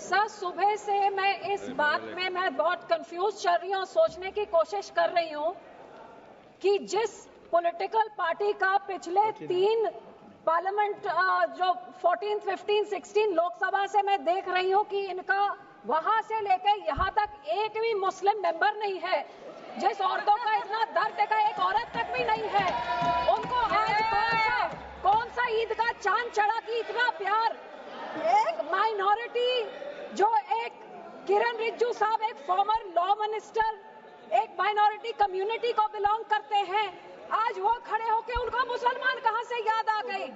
Sir, सुबह से मैं इस बात में बहुत कंफ्यूज चल रही हूँ, सोचने की कोशिश कर रही हूँ कि जिस पॉलिटिकल पार्टी का पिछले 3 पार्लियामेंट जो 14, 15, 16 लोकसभा से मैं देख रही हूँ कि इनका वहां से लेकर यहाँ तक एक भी मुस्लिम मेंबर नहीं है। जिस औरतों का इतना दर्द का एक औरत तक भी नहीं है, उनको आज कौन सा ईद का चांद चढ़ा कि इतना प्यार। एक माइनॉरिटी जो एक किरण रिजिजू साहब एक फॉर्मर लॉ मिनिस्टर एक माइनॉरिटी कम्युनिटी को बिलोंग करते हैं, आज वो खड़े होके उनको मुसलमान कहां से याद आ गए।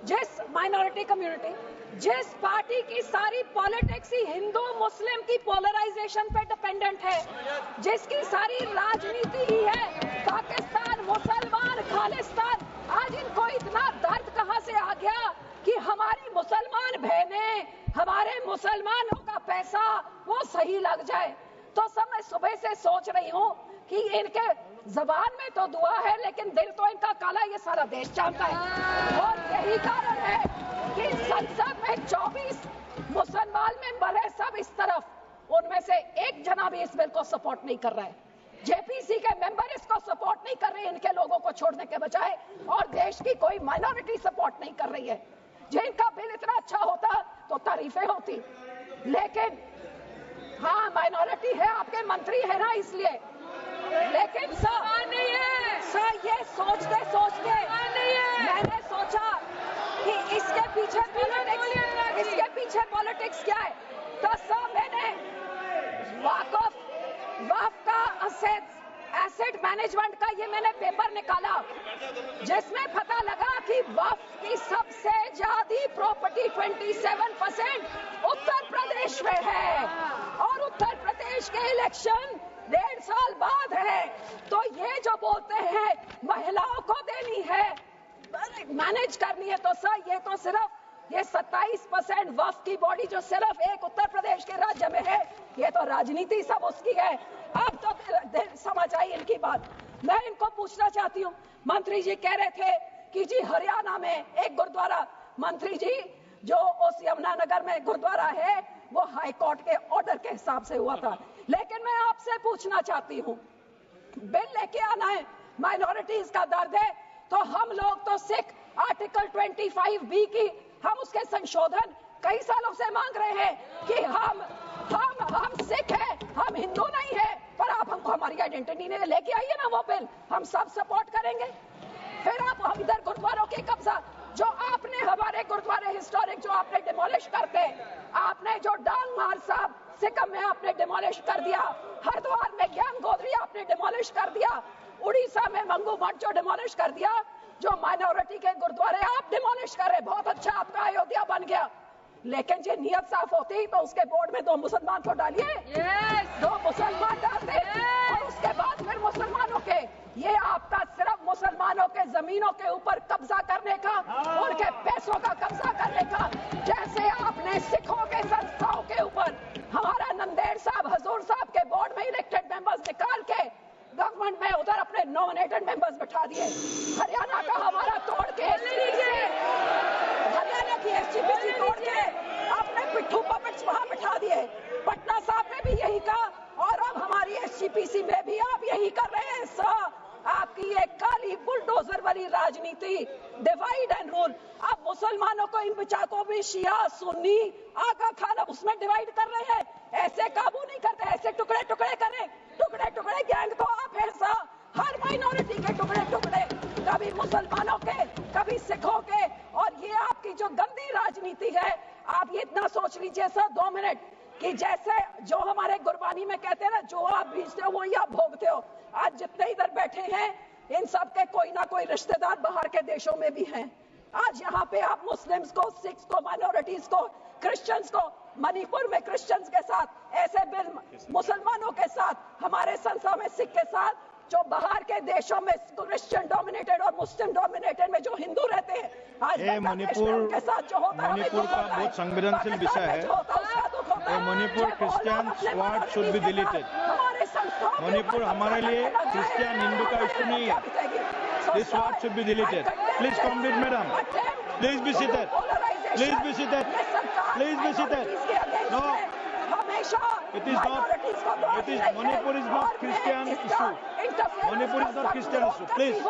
जिस माइनॉरिटी कम्युनिटी, जिस पार्टी की सारी पॉलिटिक्स ही हिंदू मुस्लिम की पोलराइजेशन पे डिपेंडेंट है, जिसकी सारी राजनीति ही है पाकिस्तान मुसलमान खालिस्तान, आज इनको इतना दर्द कहां से आ गया कि हमारी मुसलमान बहनें, हमारे मुसलमानों का पैसा वो सही लग जाए। तो सब मैं सुबह से सोच रही हूँ कि इनके जबान में तो दुआ है लेकिन दिल तो इनका काला, ये सारा देश जानता है। और यही कारण है कि संसद में 24 मुसलमान मेंबर है, सब इस तरफ, उनमें से एक जना भी इस बिल को सपोर्ट नहीं कर रहा है। जेपीसी के मेंबर इसको सपोर्ट नहीं कर रहे, इनके लोगों को छोड़ने के बजाय, और देश की कोई माइनॉरिटी सपोर्ट नहीं कर रही है। जिनका बिल इतना अच्छा होता तो तारीफें होती, लेकिन हाँ माइनॉरिटी है, आपके मंत्री है ना इसलिए, लेकिन सर ये सोचते सोचते मैंने सोचा कि इसके पीछे पॉलिटिक्स क्या है। तो सर मैंने वक्फ का एसेट मैनेजमेंट का ये मैंने पेपर निकाला, जिसमें पता लगा कि वक्फ की सबसे ज्यादा प्रॉपर्टी 27% उत्तर प्रदेश में है, और उत्तर प्रदेश के इलेक्शन 1.5 साल बाद है। तो ये जो बोलते हैं महिलाओं को देनी है, मैनेज करनी है, तो सर ये तो सिर्फ ये 27% वक्फ की बॉडी जो सिर्फ एक उत्तर प्रदेश के राज्य में है, ये तो राजनीति सब उसकी है। अब तो समझ आई इनकी बात। मैं इनको पूछना चाहती हूँ, मंत्री जी कह रहे थे कि जी हरियाणा में एक गुरुद्वारा, मंत्री जी जो उस यमुनानगर में गुरुद्वारा है वो हाई कोर्ट के ऑर्डर के हिसाब से हुआ था, लेकिन मैं आपसे पूछना चाहती हूँ, बिल लेके आना है, माइनॉरिटीज का दर्द है, तो हम लोग तो सिख आर्टिकल 25B की हम उसके संशोधन कई सालों से मांग रहे हैं कि हम सिख हैं, हम हिंदू नहीं है, पर आप हमको हमारी आइडेंटिटी नहीं लेके आइए ना वो बिल, हम सब सपोर्ट करेंगे। फिर आप हम इधर गुरुद्वारों के कब्जा, जो आपने हमारे गुरुद्वारे हिस्टोरिक जो आपने डिमोलिश करते, आपने जो डांग मार साहब सिक्किम में आपने डिमोलिश कर दिया, हरिद्वार में ज्ञान गोदरी आपने डिमोलिश कर दिया, उड़ीसा में मंगू मठ जो डिमोलिश कर दिया, जो माइनॉरिटी के गुरुद्वारे आप डिमोलिश कर रहे, बहुत अच्छा आपका अयोध्या बन गया, लेकिन जो नियत साफ होती तो उसके बोर्ड में 2 मुसलमान को डालिए, 2 मुसलमान डालते, और उसके बाद फिर मुसलमानों के, ये आपका सिर्फ मुसलमानों के जमीनों के ऊपर कब्जा करने का, उनके पैसों का कब्जा करने का, जैसे आपने सिखों के संस्थाओं के ऊपर हमारा नंदेड़ साहब हजूर साहब के बोर्ड में इलेक्टेड मेंबर्स निकाल के गवर्नमेंट में उधर अपने नॉमिनेटेड मेंबर्स बैठा दिए, हरियाणा का हमारा तोड़ के हरियाणा की एसजीपीसी तोड़ के आपने पिट्ठू पपेट्स वहां बैठा दिए, पटना साहब में भी यही कहा, और अब हमारी एसजीपीसी में भी आप यही कर रहे हैं। सर आपकी ये काली बुलडोजर वाली राजनीति, डिवाइड एंड रूल, आप मुसलमानों को इन बिचारों भी शिया सुन्नी आका खान उसमें डिवाइड कर रहे हैं, ऐसे काबू नहीं करते, ऐसे टुकड़े टुकड़े करें, टुकड़े टुकड़े गैंग तो आप हैं सर, हर माइनॉरिटी के टुकड़े टुकड़े, कभी मुसलमानों के कभी सिखों के, और ये आपकी जो गंदी राजनीति है, आप ये इतना सोच लीजिए सर 2 मिनट कि जैसे जो हमारे गुरबानी में कहते हैं ना, जो आप बीजते हो वही आप भोगते हो। आज जितने इधर बैठे हैं इन सब के कोई ना कोई रिश्तेदार बाहर के देशों में भी हैं। आज यहाँ पे आप मुस्लिम्स को, सिख्स को, माइनॉरिटीज को, क्रिश्चियंस को, मणिपुर में क्रिश्चियंस के साथ ऐसे बिल, मुसलमानों के साथ, हमारे संसद में सिख के साथ, जो बाहर के देशों में क्रिश्चियन डोमिनेटेड और मुस्लिम डोमिनेटेड में जो हिंदू रहते हैं, आज मणिपुर के साथ जो होता है, मणिपुर का बहुत संवेदनशील विषय है। Manipur Christian sword should be deleted. Manipur हमारे लिए क्रिश्चियन हिंदू का इशू नहीं है, this sword should be deleted. Please complete madam, please be seated, please be seated. Please be seated. No. हमेशा It is not. It is Manipur is not Christian issue. Manipur is not Christian issue. Please.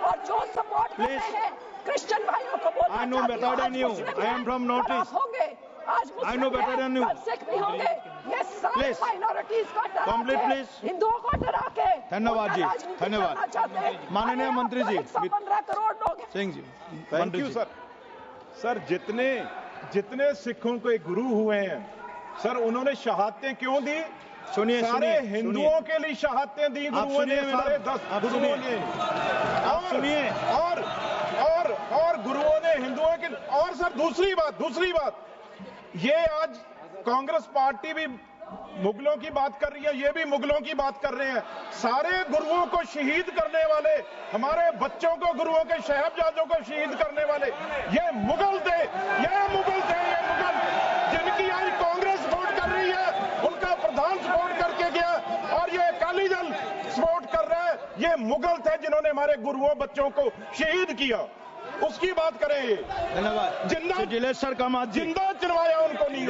और जो support करते हैं Christian भाइयों को बोलना I know better than you. I am from Northeast. होंगे आज I know better than you. Sikh भी होंगे ये सारे Please. माइनॉरिटीज को डरा Complete, के, please. हिंदुओं को डरा के धन्यवाद जी, राजनीति धन्यवाद। करना चाहते हैं। माननीय अरे मंत्री जी, 115 करोड़ लोग हैं। सिंह जी, थैंक मंत्री यू जी। सर जितने सिखों के गुरु हुए हैं सर उन्होंने शहादतें क्यों दी? सुनिए सारे सुनिए हिंदुओं के लिए शहादतें दी गुरुओं ने, सुनिए मैडम, सारे 10 आप गुरुओं सुनिए। ने। आप सुनिए। और गुरुओं ने हिंदुओं के। और सर दूसरी बात ये आज कांग्रेस पार्टी भी मुगलों की बात कर रही है, ये भी मुगलों की बात कर रहे हैं। सारे गुरुओं को शहीद करने वाले, हमारे बच्चों को गुरुओं के साहिबजादों को शहीद करने वाले ये मुगल थे जिनकी आज कांग्रेस सपोर्ट कर रही है, उनका प्रधान सपोर्ट करके गया और ये अकाली दल सपोर्ट कर रहा है। ये मुगल थे जिन्होंने हमारे गुरुओं बच्चों को शहीद किया, उसकी बात करें। धन्यवाद। जिंदा जिलेश्वर कामात जी। जिंदा चुनवाया उनको नहीं।